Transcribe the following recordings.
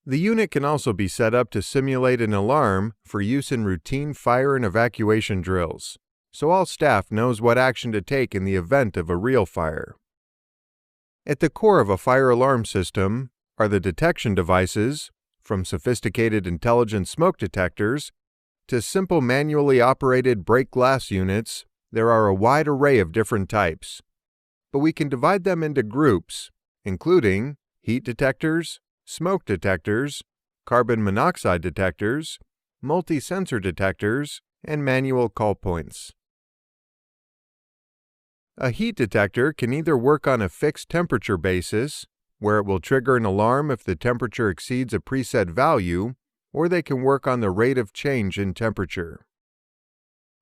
The unit can also be set up to simulate an alarm for use in routine fire and evacuation drills, so all staff knows what action to take in the event of a real fire. At the core of a fire alarm system are the detection devices, from sophisticated intelligent smoke detectors to simple manually operated break glass units. There are a wide array of different types, but we can divide them into groups, including heat detectors, smoke detectors, carbon monoxide detectors, multi-sensor detectors, and manual call points. A heat detector can either work on a fixed temperature basis, where it will trigger an alarm if the temperature exceeds a preset value, or they can work on the rate of change in temperature.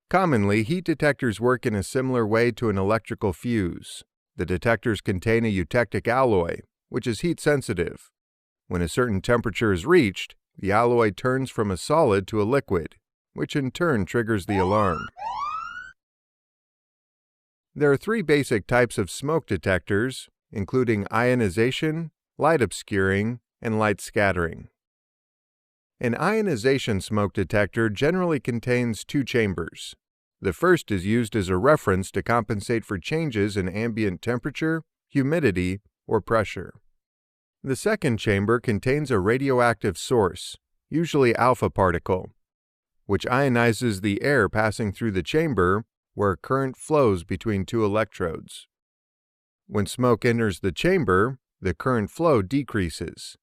Commonly, heat detectors work in a similar way to an electrical fuse. The detectors contain a eutectic alloy, which is heat sensitive. When a certain temperature is reached, the alloy turns from a solid to a liquid, which in turn triggers the alarm. There are three basic types of smoke detectors, including ionization, light obscuring, and light scattering. An ionization smoke detector generally contains two chambers. The first is used as a reference to compensate for changes in ambient temperature, humidity, or pressure. The second chamber contains a radioactive source, usually alpha particle, which ionizes the air passing through the chamber where current flows between two electrodes. When smoke enters the chamber, the current flow decreases.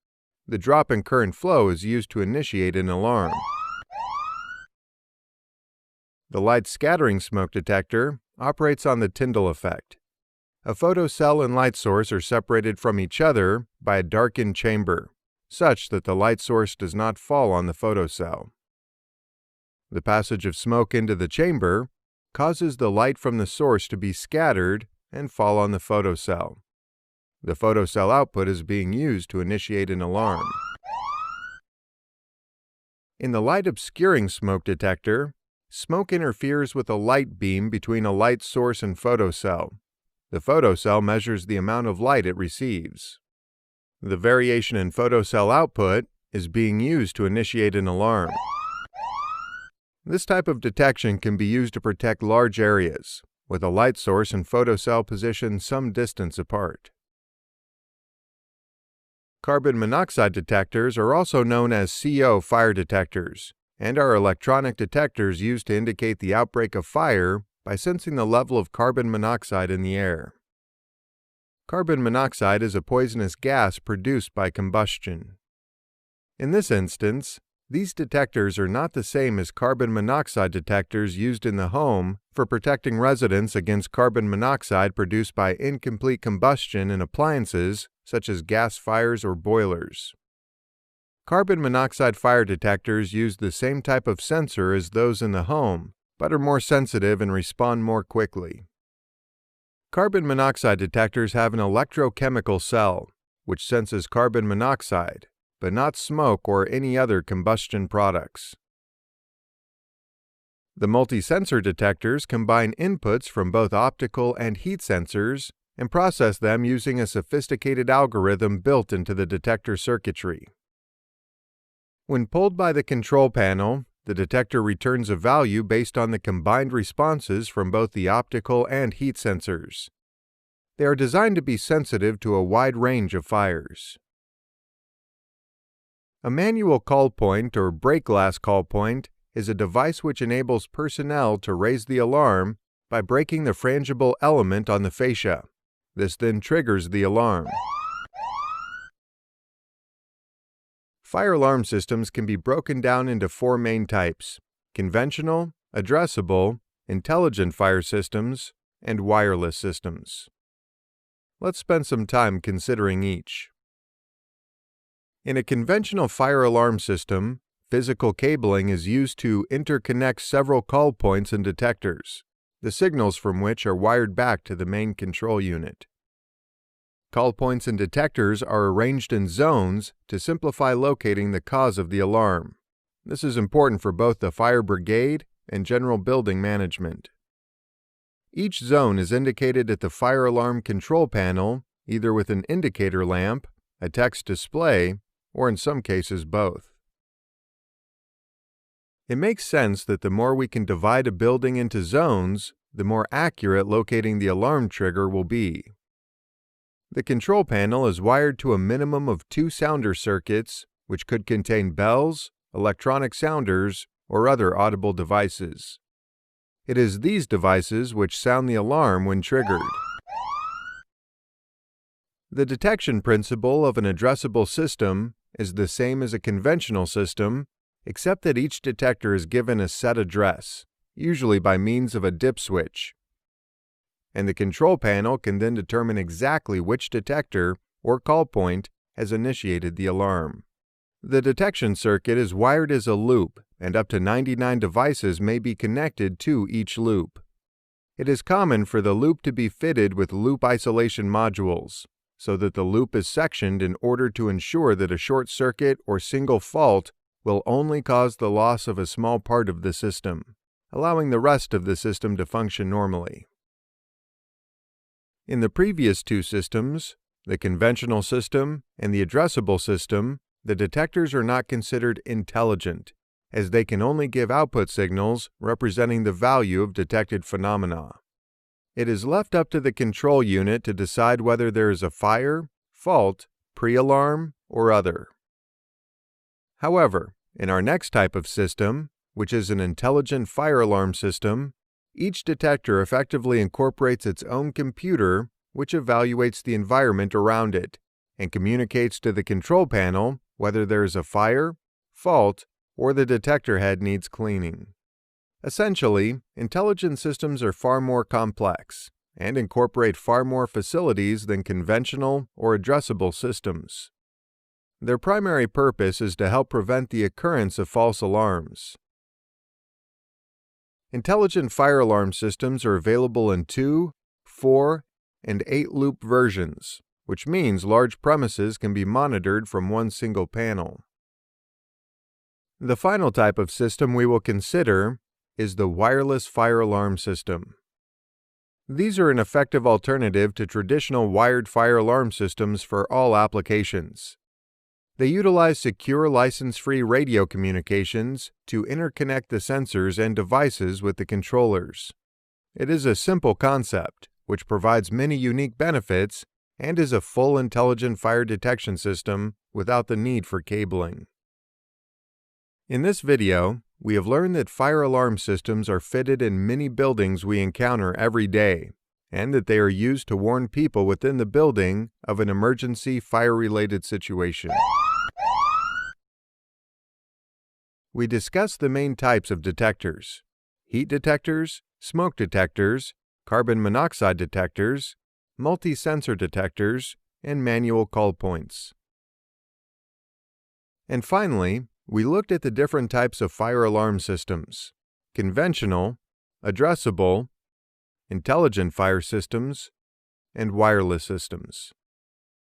The drop in current flow is used to initiate an alarm. The light scattering smoke detector operates on the Tyndall effect. A photocell and light source are separated from each other by a darkened chamber, such that the light source does not fall on the photocell. The passage of smoke into the chamber causes the light from the source to be scattered and fall on the photocell. The photocell output is being used to initiate an alarm. In the light obscuring smoke detector, smoke interferes with a light beam between a light source and photocell. The photocell measures the amount of light it receives. The variation in photocell output is being used to initiate an alarm. This type of detection can be used to protect large areas, with a light source and photocell positioned some distance apart. Carbon monoxide detectors are also known as CO fire detectors and are electronic detectors used to indicate the outbreak of fire by sensing the level of carbon monoxide in the air. Carbon monoxide is a poisonous gas produced by combustion. In this instance, these detectors are not the same as carbon monoxide detectors used in the home for protecting residents against carbon monoxide produced by incomplete combustion in appliances such as gas fires or boilers. Carbon monoxide fire detectors use the same type of sensor as those in the home, but are more sensitive and respond more quickly. Carbon monoxide detectors have an electrochemical cell, which senses carbon monoxide, but not smoke or any other combustion products. The multi-sensor detectors combine inputs from both optical and heat sensors and process them using a sophisticated algorithm built into the detector circuitry. When pulled by the control panel, the detector returns a value based on the combined responses from both the optical and heat sensors. They are designed to be sensitive to a wide range of fires. A manual call point or break glass call point is a device which enables personnel to raise the alarm by breaking the frangible element on the fascia. This then triggers the alarm. Fire alarm systems can be broken down into four main types: conventional, addressable, intelligent fire systems, and wireless systems. Let's spend some time considering each. In a conventional fire alarm system, physical cabling is used to interconnect several call points and detectors, the signals from which are wired back to the main control unit. Call points and detectors are arranged in zones to simplify locating the cause of the alarm. This is important for both the fire brigade and general building management. Each zone is indicated at the fire alarm control panel either with an indicator lamp, a text display, or in some cases both. It makes sense that the more we can divide a building into zones, the more accurate locating the alarm trigger will be. The control panel is wired to a minimum of 2 sounder circuits, which could contain bells, electronic sounders, or other audible devices. It is these devices which sound the alarm when triggered. The detection principle of an addressable system is the same as a conventional system, except that each detector is given a set address, usually by means of a dip switch. And the control panel can then determine exactly which detector or call point has initiated the alarm. The detection circuit is wired as a loop, and up to 99 devices may be connected to each loop. It is common for the loop to be fitted with loop isolation modules, so that the loop is sectioned in order to ensure that a short circuit or single fault will only cause the loss of a small part of the system, allowing the rest of the system to function normally. In the previous 2 systems, the conventional system and the addressable system, the detectors are not considered intelligent, as they can only give output signals representing the value of detected phenomena. It is left up to the control unit to decide whether there is a fire, fault, pre-alarm, or other. However, in our next type of system, which is an intelligent fire alarm system, each detector effectively incorporates its own computer, which evaluates the environment around it and communicates to the control panel whether there is a fire, fault, or the detector head needs cleaning. Essentially, intelligent systems are far more complex and incorporate far more facilities than conventional or addressable systems. Their primary purpose is to help prevent the occurrence of false alarms. Intelligent fire alarm systems are available in 2, 4, and 8-loop versions, which means large premises can be monitored from one single panel. The final type of system we will consider is the wireless fire alarm system. These are an effective alternative to traditional wired fire alarm systems for all applications. They utilize secure license-free radio communications to interconnect the sensors and devices with the controllers. It is a simple concept, which provides many unique benefits and is a full intelligent fire detection system without the need for cabling. In this video, we have learned that fire alarm systems are fitted in many buildings we encounter every day, and that they are used to warn people within the building of an emergency fire-related situation. We discussed the main types of detectors: heat detectors, smoke detectors, carbon monoxide detectors, multi-sensor detectors, and manual call points. And finally, we looked at the different types of fire alarm systems: conventional, addressable, intelligent fire systems, and wireless systems.